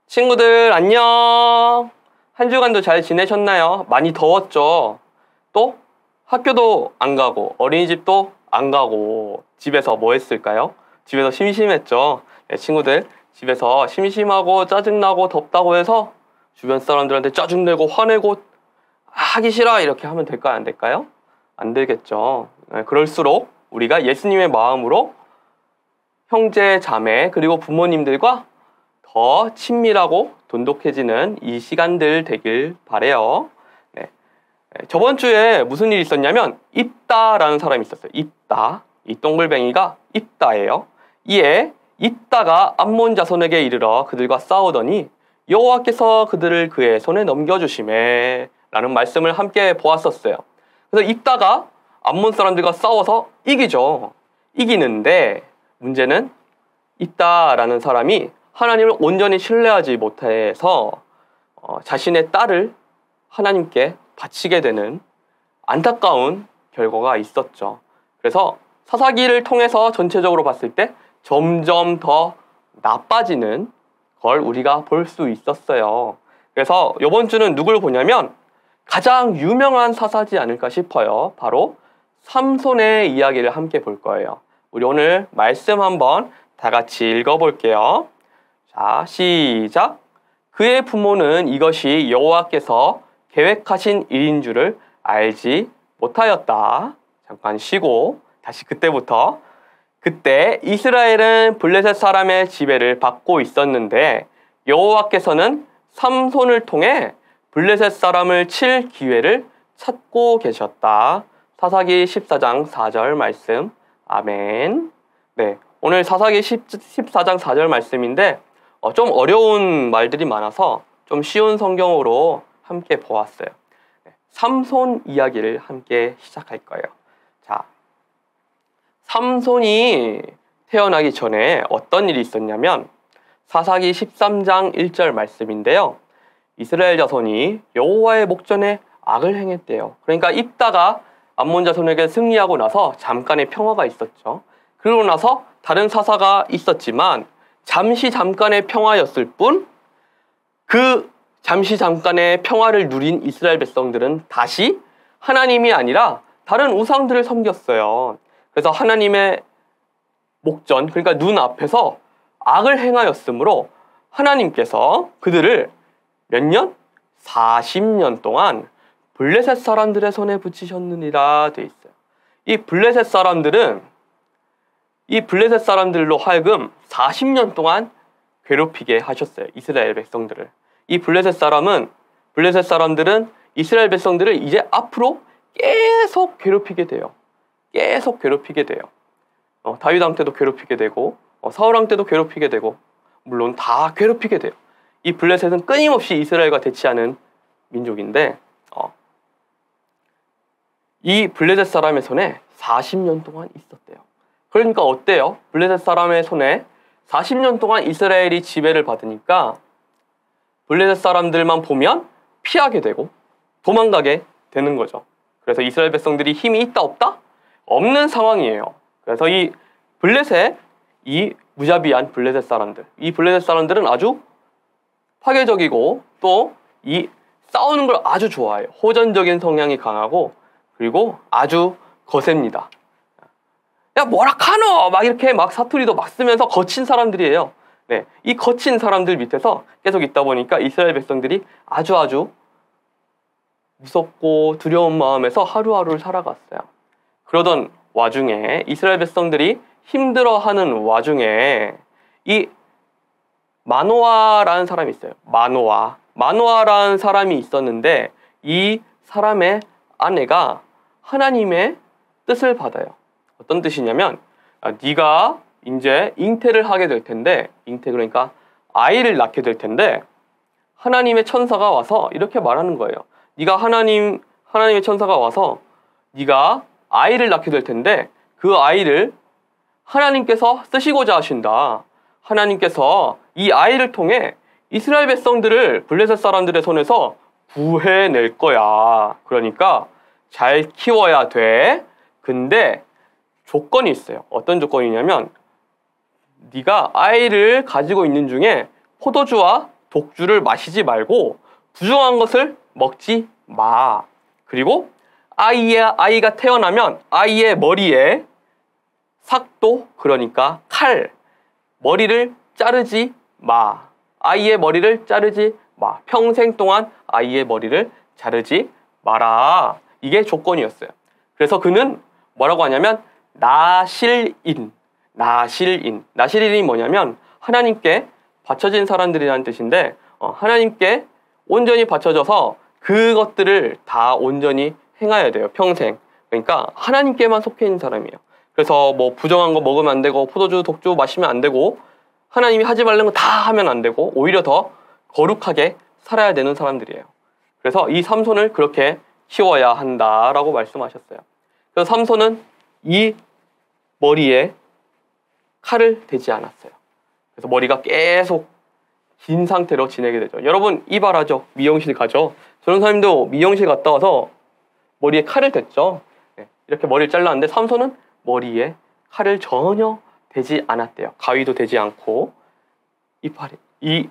친구들 안녕. 한 주간도 잘 지내셨나요? 많이 더웠죠? 또 학교도 안 가고 어린이집도 안 가고 집에서 뭐 했을까요? 집에서 심심했죠. 네, 친구들 집에서 심심하고 짜증나고 덥다고 해서 주변 사람들한테 짜증내고 화내고 하기 싫어 이렇게 하면 될까요? 안 될까요? 안 되겠죠. 네, 그럴수록 우리가 예수님의 마음으로 형제, 자매 그리고 부모님들과 더 친밀하고 돈독해지는 이 시간들 되길 바래요. 네. 저번 주에 무슨 일이 있었냐면 입다라는 사람이 있었어요. 입다. 이 동글뱅이가 입다예요. 이에 입다가 암몬 자손에게 이르러 그들과 싸우더니 여호와께서 그들을 그의 손에 넘겨주시매 라는 말씀을 함께 보았었어요. 그래서 입다가 암몬 사람들과 싸워서 이기죠. 이기는데 문제는 입다라는 사람이 하나님을 온전히 신뢰하지 못해서 자신의 딸을 하나님께 바치게 되는 안타까운 결과가 있었죠. 그래서 사사기를 통해서 전체적으로 봤을 때 점점 더 나빠지는 걸 우리가 볼 수 있었어요. 그래서 이번 주는 누굴 보냐면 가장 유명한 사사지 않을까 싶어요. 바로 삼손의 이야기를 함께 볼 거예요. 우리 오늘 말씀 한번 다 같이 읽어볼게요. 자, 시작. 그의 부모는 이것이 여호와께서 계획하신 일인 줄을 알지 못하였다. 잠깐 쉬고 다시 그때부터. 그때 이스라엘은 블레셋 사람의 지배를 받고 있었는데 여호와께서는 삼손을 통해 블레셋 사람을 칠 기회를 찾고 계셨다. 사사기 14장 4절 말씀. 아멘. 네, 오늘 사사기 14장 4절 말씀인데 좀 어려운 말들이 많아서 좀 쉬운 성경으로 함께 보았어요. 네, 삼손 이야기를 함께 시작할 거예요. 자, 삼손이 태어나기 전에 어떤 일이 있었냐면 사사기 13장 1절 말씀인데요. 이스라엘 자손이 여호와의 목전에 악을 행했대요. 그러니까 입다가 암몬 자손에게 승리하고 나서 잠깐의 평화가 있었죠. 그러고 나서 다른 사사가 있었지만 잠깐의 평화였을 뿐 그 잠시 잠깐의 평화를 누린 이스라엘 백성들은 다시 하나님이 아니라 다른 우상들을 섬겼어요. 그래서 하나님의 목전, 그러니까 눈앞에서 악을 행하였으므로 하나님께서 그들을 몇 년? 40년 동안 블레셋 사람들의 손에 붙이셨느니라 돼 있어요. 이 블레셋 사람들로 하여금 40년 동안 괴롭히게 하셨어요. 이스라엘 백성들을. 이 블레셋 사람들은 이스라엘 백성들을 이제 앞으로 계속 괴롭히게 돼요. 다윗왕 때도 괴롭히게 되고 사울왕 때도 괴롭히게 되고 물론 다 괴롭히게 돼요. 이 블레셋은 끊임없이 이스라엘과 대치하는 민족인데 이 블레셋 사람의 손에 40년 동안 있었대요. 그러니까 어때요? 블레셋 사람의 손에 40년 동안 이스라엘이 지배를 받으니까 블레셋 사람들만 보면 피하게 되고 도망가게 되는 거죠. 그래서 이스라엘 백성들이 힘이 있다 없다? 없는 상황이에요. 그래서 이 무자비한 블레셋 사람들, 이 블레셋 사람들은 아주 파괴적이고 또 이 싸우는 걸 아주 좋아해요. 호전적인 성향이 강하고 그리고 아주 거셉니다. 야 뭐라 카노! 막 이렇게 막 사투리도 막 쓰면서 거친 사람들이에요. 네, 이 거친 사람들 밑에서 계속 있다 보니까 이스라엘 백성들이 아주 무섭고 두려운 마음에서 하루하루를 살아갔어요. 그러던 와중에 이스라엘 백성들이 힘들어하는 와중에 이 마노아라는 사람이 있어요. 마노아라는 사람이 있었는데 이 사람의 아내가 하나님의 뜻을 받아요. 어떤 뜻이냐면 네가 이제 잉태를 하게 될 텐데 잉태 그러니까 아이를 낳게 될 텐데 하나님의 천사가 와서 이렇게 말하는 거예요. 하나님의 천사가 와서 네가 아이를 낳게 될 텐데 그 아이를 하나님께서 쓰시고자 하신다. 하나님께서 이 아이를 통해 이스라엘 백성들을 블레셋 사람들의 손에서 구해낼 거야. 그러니까 잘 키워야 돼. 근데 조건이 있어요. 어떤 조건이냐면 네가 아이를 가지고 있는 중에 포도주와 독주를 마시지 말고 부정한 것을 먹지 마. 그리고 아이가 태어나면 아이의 머리에 삭도, 그러니까 칼, 머리를 자르지 마. 아이의 머리를 자르지 마. 평생 동안 아이의 머리를 자르지 마라. 이게 조건이었어요. 그래서 그는 뭐라고 하냐면 나실인. 나실인이 뭐냐면 하나님께 바쳐진 사람들이라는 뜻인데, 하나님께 온전히 바쳐져서 그것들을 다 온전히 행해야 돼요. 평생. 그러니까 하나님께만 속해 있는 사람이에요. 그래서 뭐 부정한 거 먹으면 안 되고 포도주, 독주 마시면 안 되고 하나님이 하지 말라는 거 다 하면 안 되고 오히려 더 거룩하게 살아야 되는 사람들이에요. 그래서 이 삼손을 그렇게 키워야 한다라고 말씀하셨어요. 그래서 삼손은 이 머리에 칼을 대지 않았어요. 그래서 머리가 계속 긴 상태로 지내게 되죠. 여러분 이발하죠? 미용실 가죠? 저런 사람도 미용실 갔다 와서 머리에 칼을 댔죠. 이렇게 머리를 잘랐는데 삼손은 머리에 칼을 전혀 대지 않았대요. 가위도 대지 않고 이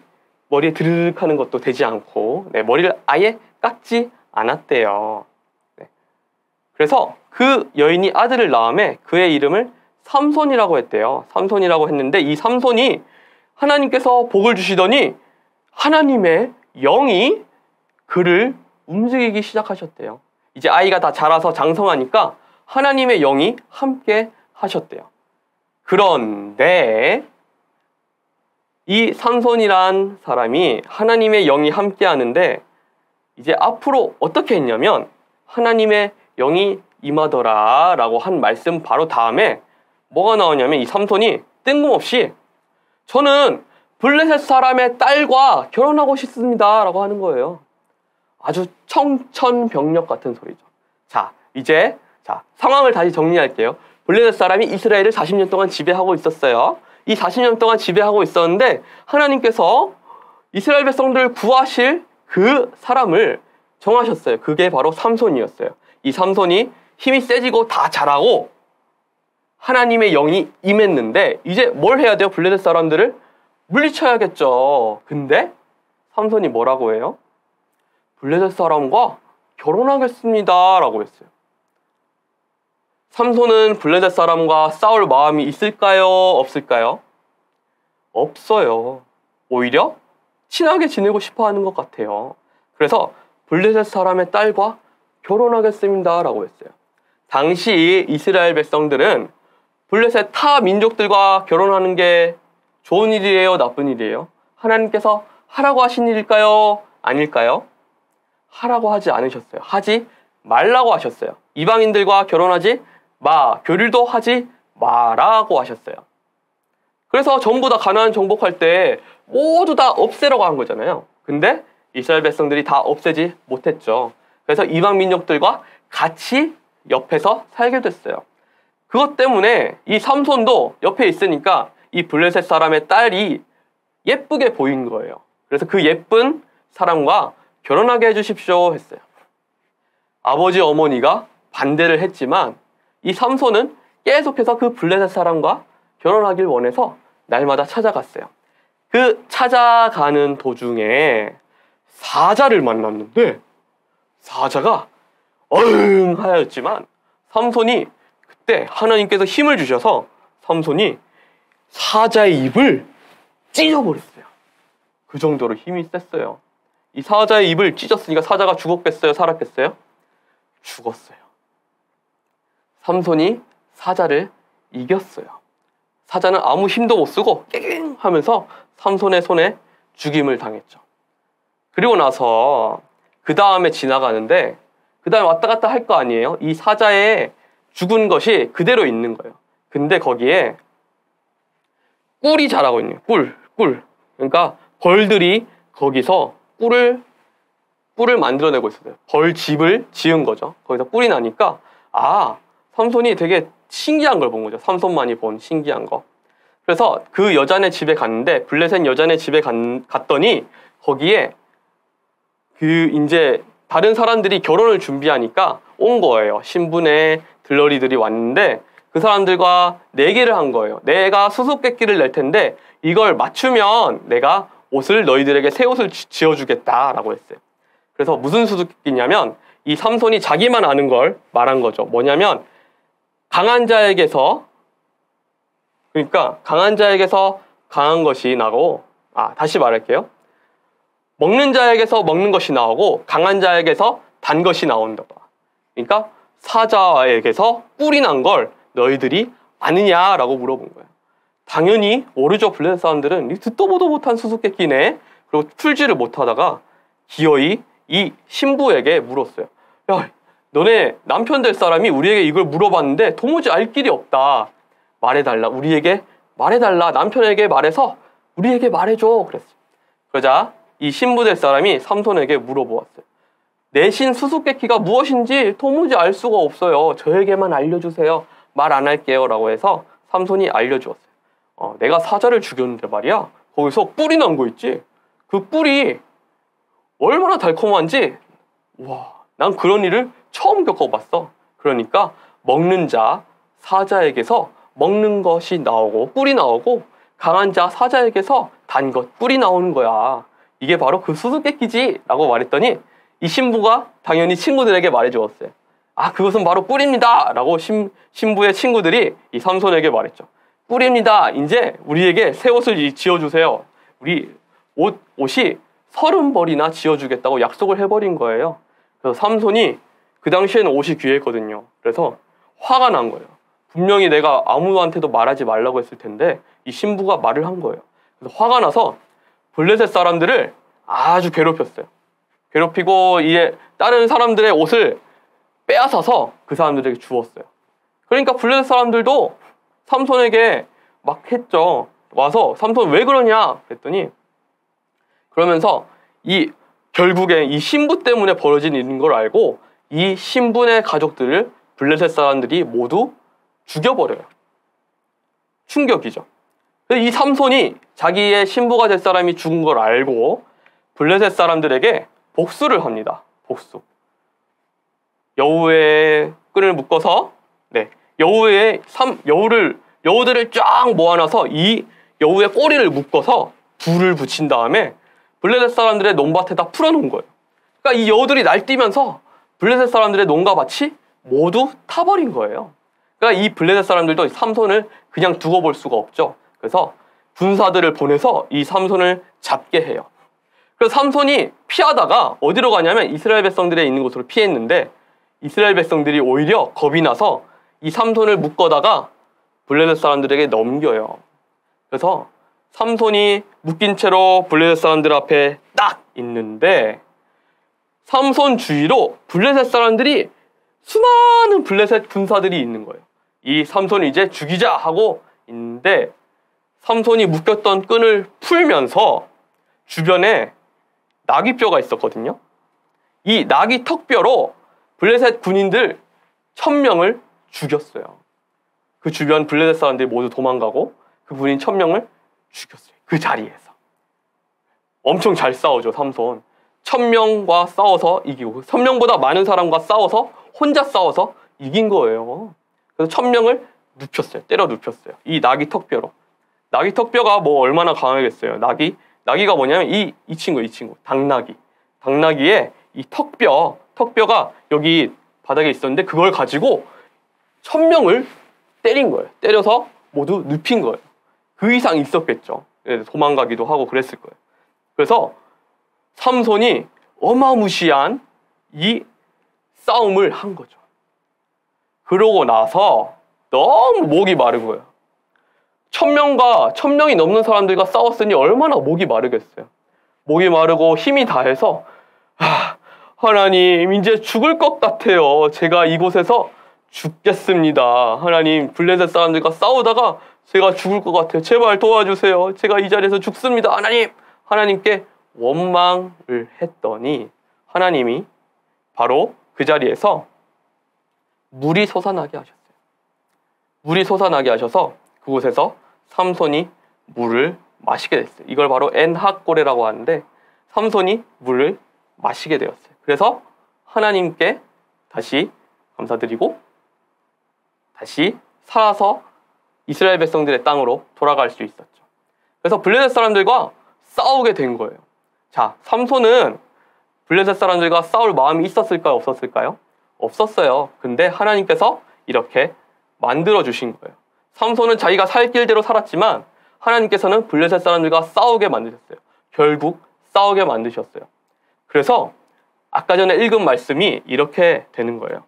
머리에 드르륵 하는 것도 되지 않고 머리를 아예 깎지 않았대요. 그래서 그 여인이 아들을 낳음에 그의 이름을 삼손이라고 했대요. 삼손이라고 했는데 이 삼손이 하나님께서 복을 주시더니 하나님의 영이 그를 움직이기 시작하셨대요. 이제 아이가 다 자라서 장성하니까 하나님의 영이 함께 하셨대요. 그런데 이 삼손이란 사람이 하나님의 영이 함께 하는데 이제 앞으로 어떻게 했냐면 하나님의 영이 임하더라 라고 한 말씀 바로 다음에 뭐가 나오냐면 이 삼손이 뜬금없이 저는 블레셋 사람의 딸과 결혼하고 싶습니다 라고 하는 거예요. 아주 청천벽력 같은 소리죠. 자, 이제 상황을 다시 정리할게요. 블레셋 사람이 이스라엘을 40년 동안 지배하고 있었어요. 이 40년 동안 지배하고 있었는데 하나님께서 이스라엘 백성들을 구하실 그 사람을 정하셨어요. 그게 바로 삼손이었어요. 이 삼손이 힘이 세지고 다 잘하고 하나님의 영이 임했는데 이제 뭘 해야 돼요? 블레셋 사람들을 물리쳐야겠죠. 근데 삼손이 뭐라고 해요? 블레셋 사람과 결혼하겠습니다 라고 했어요. 삼손은 블레셋 사람과 싸울 마음이 있을까요? 없을까요? 없어요. 오히려 친하게 지내고 싶어 하는 것 같아요. 그래서 블레셋 사람의 딸과 결혼하겠습니다 라고 했어요. 당시 이스라엘 백성들은 블레셋 타 민족들과 결혼하는 게 좋은 일이에요? 나쁜 일이에요? 하나님께서 하라고 하신 일일까요? 아닐까요? 하라고 하지 않으셨어요. 하지 말라고 하셨어요. 이방인들과 결혼하지 마, 교류도 하지 마라고 하셨어요. 그래서 전부 다 가나안 정복할 때 모두 다 없애라고 한 거잖아요. 근데 이스라엘 백성들이 다 없애지 못했죠. 그래서 이방 민족들과 같이 옆에서 살게 됐어요. 그것 때문에 이 삼손도 옆에 있으니까 이 블레셋 사람의 딸이 예쁘게 보인 거예요. 그래서 그 예쁜 사람과 결혼하게 해주십시오 했어요. 아버지 어머니가 반대를 했지만 이 삼손은 계속해서 그 블레셋 사람과 결혼하길 원해서 날마다 찾아갔어요. 그 찾아가는 도중에 사자를 만났는데 사자가 하였지만 삼손이 그때 하나님께서 힘을 주셔서 삼손이 사자의 입을 찢어버렸어요. 그 정도로 힘이 셌어요. 이 사자의 입을 찢었으니까 사자가 죽었겠어요? 살았겠어요? 죽었어요. 삼손이 사자를 이겼어요. 사자는 아무 힘도 못 쓰고 깨갱 하면서 삼손의 손에 죽임을 당했죠. 그리고 나서 그 다음에 지나가는데 그 다음에 왔다 갔다 할 거 아니에요? 이 사자의 죽은 것이 그대로 있는 거예요. 근데 거기에 꿀이 자라고 있는 거예요. 꿀. 그러니까 벌들이 거기서 꿀을 만들어내고 있어요. 벌집을 지은 거죠. 거기서 꿀이 나니까 삼손이 되게 신기한 걸 본 거죠. 삼손만이 본 신기한 거. 그래서 그 여자네 집에 갔는데 블레셋 여자네 집에 갔더니 거기에 이제 다른 사람들이 결혼을 준비하니까 온 거예요. 신분의 들러리들이 왔는데 그 사람들과 내기를 한 거예요. 내가 수수께끼를 낼 텐데 이걸 맞추면 내가 옷을 너희들에게 새 옷을 지어주겠다라고 했어요. 그래서 무슨 수수께끼냐면 이 삼손이 자기만 아는 걸 말한 거죠. 뭐냐면 강한 자에게서 강한 것이 나고 다시 말할게요. 먹는 자에게서 먹는 것이 나오고 강한 자에게서 단 것이 나온다. 그러니까 사자에게서 꿀이 난 걸 너희들이 아느냐라고 물어본 거예요. 당연히 모르죠. 블레셋 사람들은 듣도 보도 못한 수수께끼네. 그리고 풀지를 못하다가 기어이 이 신부에게 물었어요. 야, 너네 남편 될 사람이 우리에게 이걸 물어봤는데 도무지 알 길이 없다. 말해달라. 우리에게 말해달라. 남편에게 말해서 우리에게 말해줘. 그랬어요. 그러자 이 신부 될 사람이 삼손에게 물어보았어요. 내신 수수께끼가 무엇인지 도무지 알 수가 없어요. 저에게만 알려주세요. 말 안 할게요. 라고 해서 삼손이 알려주었어요. 내가 사자를 죽였는데 말이야. 거기서 뿔이 난 거 있지? 그 뿔이 얼마나 달콤한지 난 그런 일을 처음 겪어봤어. 그러니까 먹는 자 사자에게서 먹는 것이 나오고 뿔이 나오고 강한 자 사자에게서 단 것 뿔이 나오는 거야. 이게 바로 그 수수께끼지 라고 말했더니 이 신부가 당연히 친구들에게 말해주었어요. 그것은 바로 뿔입니다 라고 신부의 친구들이 이 삼손에게 말했죠. 뿔입니다. 이제 우리에게 새 옷을 지어주세요. 우리 옷이 30벌이나 지어주겠다고 약속을 해버린 거예요. 그래서 삼손이 그 당시에는 옷이 귀했거든요. 그래서 화가 난 거예요. 분명히 내가 아무한테도 말하지 말라고 했을 텐데 이 신부가 말을 한 거예요. 그래서 화가 나서 블레셋 사람들을 아주 괴롭혔어요. 괴롭히고 이제 다른 사람들의 옷을 빼앗아서 그 사람들에게 주었어요. 그러니까 블레셋 사람들도 삼손에게 막 했죠. 와서 삼손 왜 그러냐 그랬더니 그러면서 결국에 이 신부 때문에 벌어진 일인 걸 알고 이 신분의 가족들을 블레셋 사람들이 모두 죽여버려요. 충격이죠. 이 삼손이 자기의 신부가 될 사람이 죽은 걸 알고 블레셋 사람들에게 복수를 합니다. 복수. 여우의 끈을 묶어서 여우들을 쫙 모아놔서 이 여우의 꼬리를 묶어서 불을 붙인 다음에 블레셋 사람들의 논밭에다 풀어놓은 거예요. 그러니까 이 여우들이 날뛰면서 블레셋 사람들의 농가 밭이 모두 타버린 거예요. 그러니까 이 블레셋 사람들도 삼손을 그냥 두고 볼 수가 없죠. 그래서 군사들을 보내서 이 삼손을 잡게 해요. 그래서 삼손이 피하다가 어디로 가냐면 이스라엘 백성들이 있는 곳으로 피했는데 이스라엘 백성들이 오히려 겁이 나서 이 삼손을 묶어다가 블레셋 사람들에게 넘겨요. 그래서 삼손이 묶인 채로 블레셋 사람들 앞에 딱 있는데 삼손 주위로 블레셋 사람들이 수많은 블레셋 군사들이 있는 거예요. 이 삼손이 이제 죽이자 하고 있는데 삼손이 묶였던 끈을 풀면서 주변에 나귀뼈가 있었거든요. 이 나귀 턱뼈로 블레셋 군인들 1000명을 죽였어요. 그 주변 블레셋 사람들이 모두 도망가고 그 군인 1000명을 죽였어요. 그 자리에서. 엄청 잘 싸우죠, 삼손. 1000명과 싸워서 이기고 1000명보다 많은 사람과 싸워서 혼자 싸워서 이긴 거예요. 그래서 1000명을 눕혔어요. 때려 눕혔어요. 이 나귀 턱뼈로. 나귀 턱뼈가 뭐 얼마나 강하겠어요. 나귀가 뭐냐면 이 친구. 당나귀. 당나귀의 이 턱뼈가 여기 바닥에 있었는데 그걸 가지고 1000명을 때린 거예요. 때려서 모두 눕힌 거예요. 그 이상 있었겠죠. 도망가기도 하고 그랬을 거예요. 그래서 삼손이 어마무시한 이 싸움을 한 거죠. 그러고 나서 너무 목이 마른 거예요. 1000명이 넘는 사람들과 싸웠으니 얼마나 목이 마르겠어요. 목이 마르고 힘이 다해서 하나님 이제 죽을 것 같아요. 제가 이곳에서 죽겠습니다. 하나님 블레셋 사람들과 싸우다가 제가 죽을 것 같아요. 제발 도와주세요. 제가 이 자리에서 죽습니다. 하나님께 원망을 했더니 하나님이 바로 그 자리에서 물이 솟아나게 하셨어요. 물이 솟아나게 하셔서 그곳에서 삼손이 물을 마시게 됐어요. 이걸 바로 엔하꼬레라고 하는데 삼손이 물을 마시게 되었어요. 그래서 하나님께 다시 감사드리고 다시 살아서 이스라엘 백성들의 땅으로 돌아갈 수 있었죠. 그래서 블레셋 사람들과 싸우게 된 거예요. 자, 삼손은 블레셋 사람들과 싸울 마음이 있었을까요? 없었을까요? 없었어요. 근데 하나님께서 이렇게 만들어 주신 거예요. 삼손은 자기가 살 길대로 살았지만 하나님께서는 블레셋 사람들과 싸우게 만드셨어요. 결국 싸우게 만드셨어요. 그래서 아까 전에 읽은 말씀이 이렇게 되는 거예요.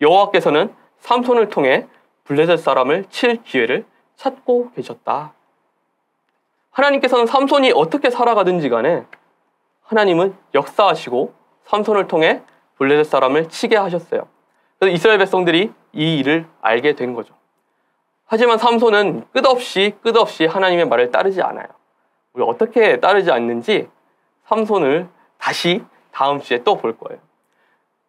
여호와께서는 삼손을 통해 블레셋 사람을 칠 기회를 찾고 계셨다. 하나님께서는 삼손이 어떻게 살아가든지 간에 하나님은 역사하시고 삼손을 통해 블레셋 사람을 치게 하셨어요. 그래서 이스라엘 백성들이 이 일을 알게 된 거죠. 하지만 삼손은 끝없이 하나님의 말을 따르지 않아요. 우리 어떻게 따르지 않는지 삼손을 다시 다음 주에 또 볼 거예요.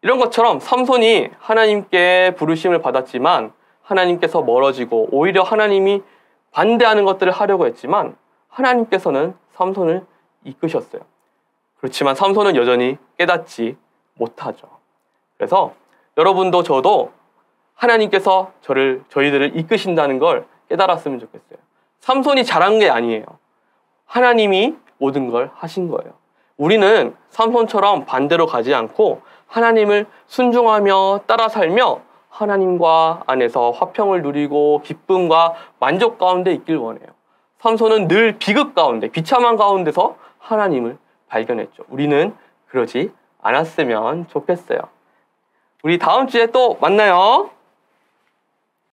이런 것처럼 삼손이 하나님께 부르심을 받았지만 하나님께서 멀어지고 오히려 하나님이 반대하는 것들을 하려고 했지만 하나님께서는 삼손을 이끄셨어요. 그렇지만 삼손은 여전히 깨닫지 못하죠. 그래서 여러분도 저도 하나님께서 저희들을 이끄신다는 걸 깨달았으면 좋겠어요. 삼손이 잘한 게 아니에요. 하나님이 모든 걸 하신 거예요. 우리는 삼손처럼 반대로 가지 않고 하나님을 순종하며 따라 살며 하나님과 안에서 화평을 누리고 기쁨과 만족 가운데 있길 원해요. 삼손은 늘 비극 가운데, 비참한 가운데서 하나님을 발견했죠. 우리는 그러지 않았으면 좋겠어요. 우리 다음 주에 또 만나요.